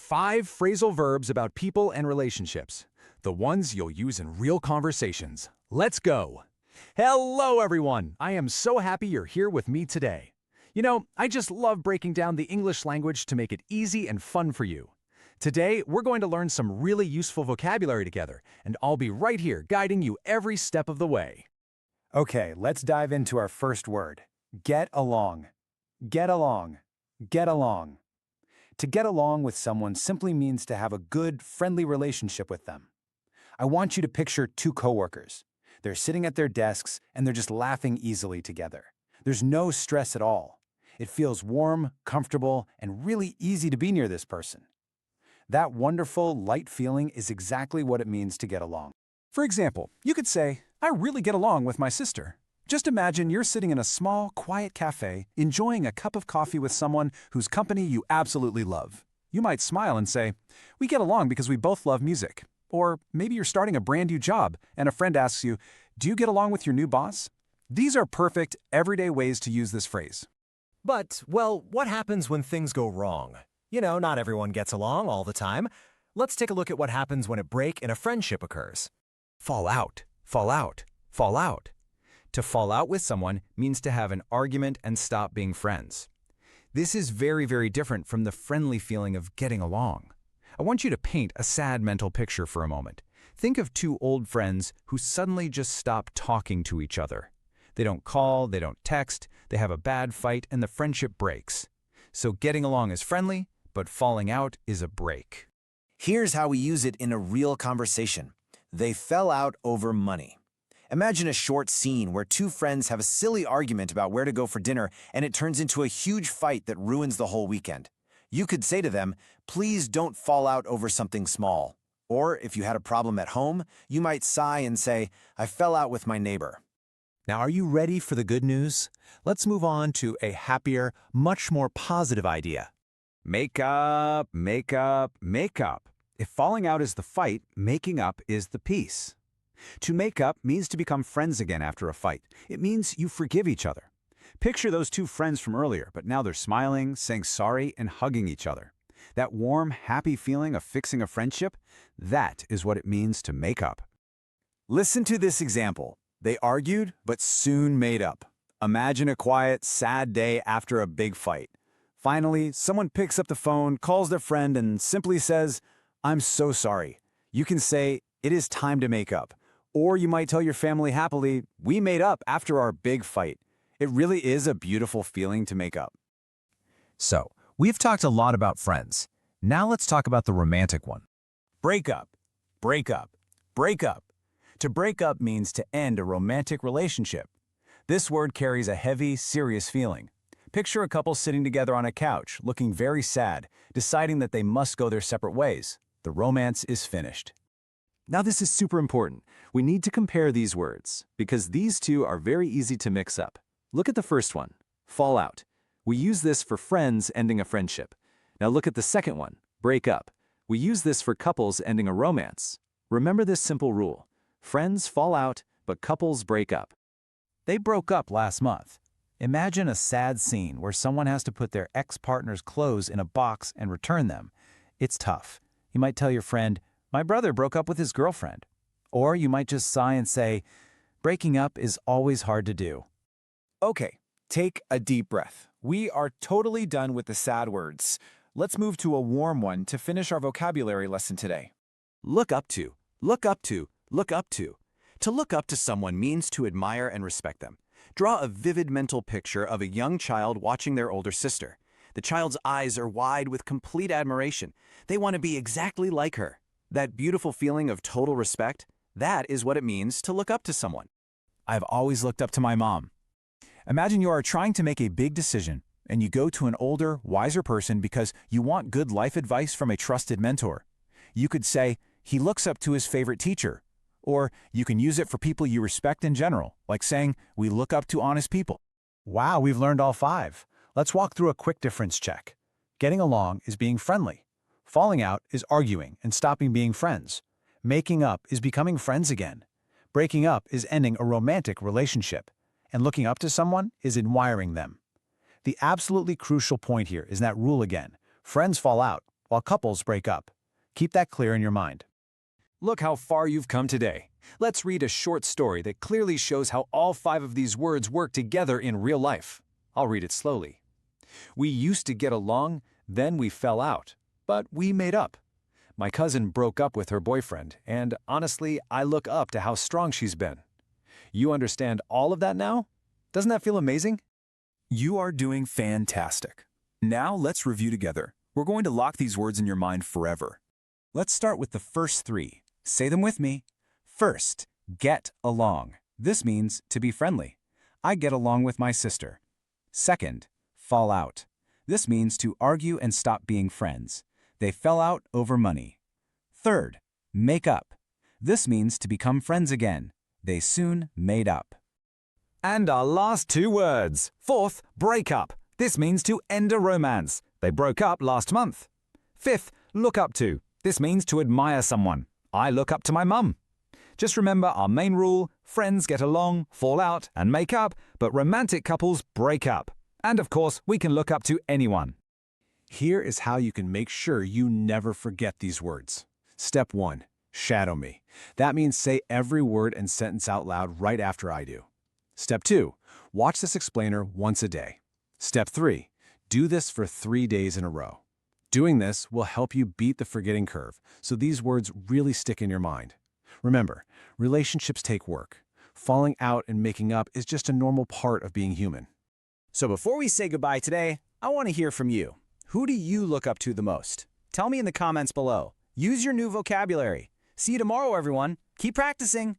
5 phrasal verbs about people and relationships. The ones you'll use in real conversations. Let's go! Hello, everyone! I am so happy you're here with me today. You know, I just love breaking down the English language to make it easy and fun for you. Today, we're going to learn some really useful vocabulary together, and I'll be right here guiding you every step of the way. Okay, let's dive into our first word. Get along. Get along. Get along. To get along with someone simply means to have a good, friendly relationship with them. I want you to picture two coworkers. They're sitting at their desks and they're just laughing easily together. There's no stress at all. It feels warm, comfortable, and really easy to be near this person. That wonderful, light feeling is exactly what it means to get along. For example, you could say, I really get along with my sister. Just imagine you're sitting in a small, quiet cafe, enjoying a cup of coffee with someone whose company you absolutely love. You might smile and say, we get along because we both love music. Or maybe you're starting a brand new job, and a friend asks you, do you get along with your new boss? These are perfect, everyday ways to use this phrase. But, well, what happens when things go wrong? You know, not everyone gets along all the time. Let's take a look at what happens when a break in a friendship occurs. Fall out, fall out, fall out. To fall out with someone means to have an argument and stop being friends. This is very, very different from the friendly feeling of getting along. I want you to paint a sad mental picture for a moment. Think of two old friends who suddenly just stop talking to each other. They don't call, they don't text, they have a bad fight, and the friendship breaks. So getting along is friendly, but falling out is a break. Here's how we use it in a real conversation. They fell out over money. Imagine a short scene where two friends have a silly argument about where to go for dinner and it turns into a huge fight that ruins the whole weekend. You could say to them, please don't fall out over something small. Or if you had a problem at home, you might sigh and say, I fell out with my neighbor. Now, are you ready for the good news? Let's move on to a happier, much more positive idea. Make up, make up, make up. If falling out is the fight, making up is the peace. To make up means to become friends again after a fight. It means you forgive each other. Picture those two friends from earlier, but now they're smiling, saying sorry, and hugging each other. That warm, happy feeling of fixing a friendship, that is what it means to make up. Listen to this example. They argued, but soon made up. Imagine a quiet, sad day after a big fight. Finally, someone picks up the phone, calls their friend, and simply says, I'm so sorry. You can say, it is time to make up. Or you might tell your family happily, we made up after our big fight. It really is a beautiful feeling to make up. So, we've talked a lot about friends. Now let's talk about the romantic one. Break up, break up, break up. To break up means to end a romantic relationship. This word carries a heavy, serious feeling. Picture a couple sitting together on a couch, looking very sad, deciding that they must go their separate ways. The romance is finished. Now this is super important. We need to compare these words, because these two are very easy to mix up. Look at the first one, fall out. We use this for friends ending a friendship. Now look at the second one, break up. We use this for couples ending a romance. Remember this simple rule. Friends fall out, but couples break up. They broke up last month. Imagine a sad scene where someone has to put their ex-partner's clothes in a box and return them. It's tough. You might tell your friend, my brother broke up with his girlfriend. Or you might just sigh and say, breaking up is always hard to do. Okay, take a deep breath. We are totally done with the sad words. Let's move to a warm one to finish our vocabulary lesson today. Look up to, look up to, look up to. To look up to someone means to admire and respect them. Draw a vivid mental picture of a young child watching their older sister. The child's eyes are wide with complete admiration. They want to be exactly like her. That beautiful feeling of total respect, that is what it means to look up to someone. I've always looked up to my mom. Imagine you are trying to make a big decision, and you go to an older, wiser person because you want good life advice from a trusted mentor. You could say, he looks up to his favorite teacher. Or you can use it for people you respect in general, like saying, we look up to honest people. Wow, we've learned all 5. Let's walk through a quick difference check. Getting along is being friendly. Falling out is arguing and stopping being friends. Making up is becoming friends again. Breaking up is ending a romantic relationship. And looking up to someone is admiring them. The absolutely crucial point here is that rule again. Friends fall out, while couples break up. Keep that clear in your mind. Look how far you've come today. Let's read a short story that clearly shows how all 5 of these words work together in real life. I'll read it slowly. We used to get along, then we fell out, but we made up. My cousin broke up with her boyfriend, and honestly, I look up to how strong she's been. You understand all of that now? Doesn't that feel amazing? You are doing fantastic. Now let's review together. We're going to lock these words in your mind forever. Let's start with the first 3. Say them with me. First, get along. This means to be friendly. I get along with my sister. Second, fall out. This means to argue and stop being friends. They fell out over money. Third, make up. This means to become friends again. They soon made up. And our last 2 words. Fourth, break up. This means to end a romance. They broke up last month. Fifth, look up to. This means to admire someone. I look up to my mum. Just remember our main rule: friends get along, fall out, and make up, but romantic couples break up. And of course, we can look up to anyone. Here is how you can make sure you never forget these words. Step 1, shadow me. That means say every word and sentence out loud right after I do. Step 2, watch this explainer once a day. Step 3, do this for 3 days in a row. Doing this will help you beat the forgetting curve, so these words really stick in your mind. Remember, relationships take work. Falling out and making up is just a normal part of being human. So before we say goodbye today, I want to hear from you. Who do you look up to the most? Tell me in the comments below. Use your new vocabulary. See you tomorrow, everyone. Keep practicing.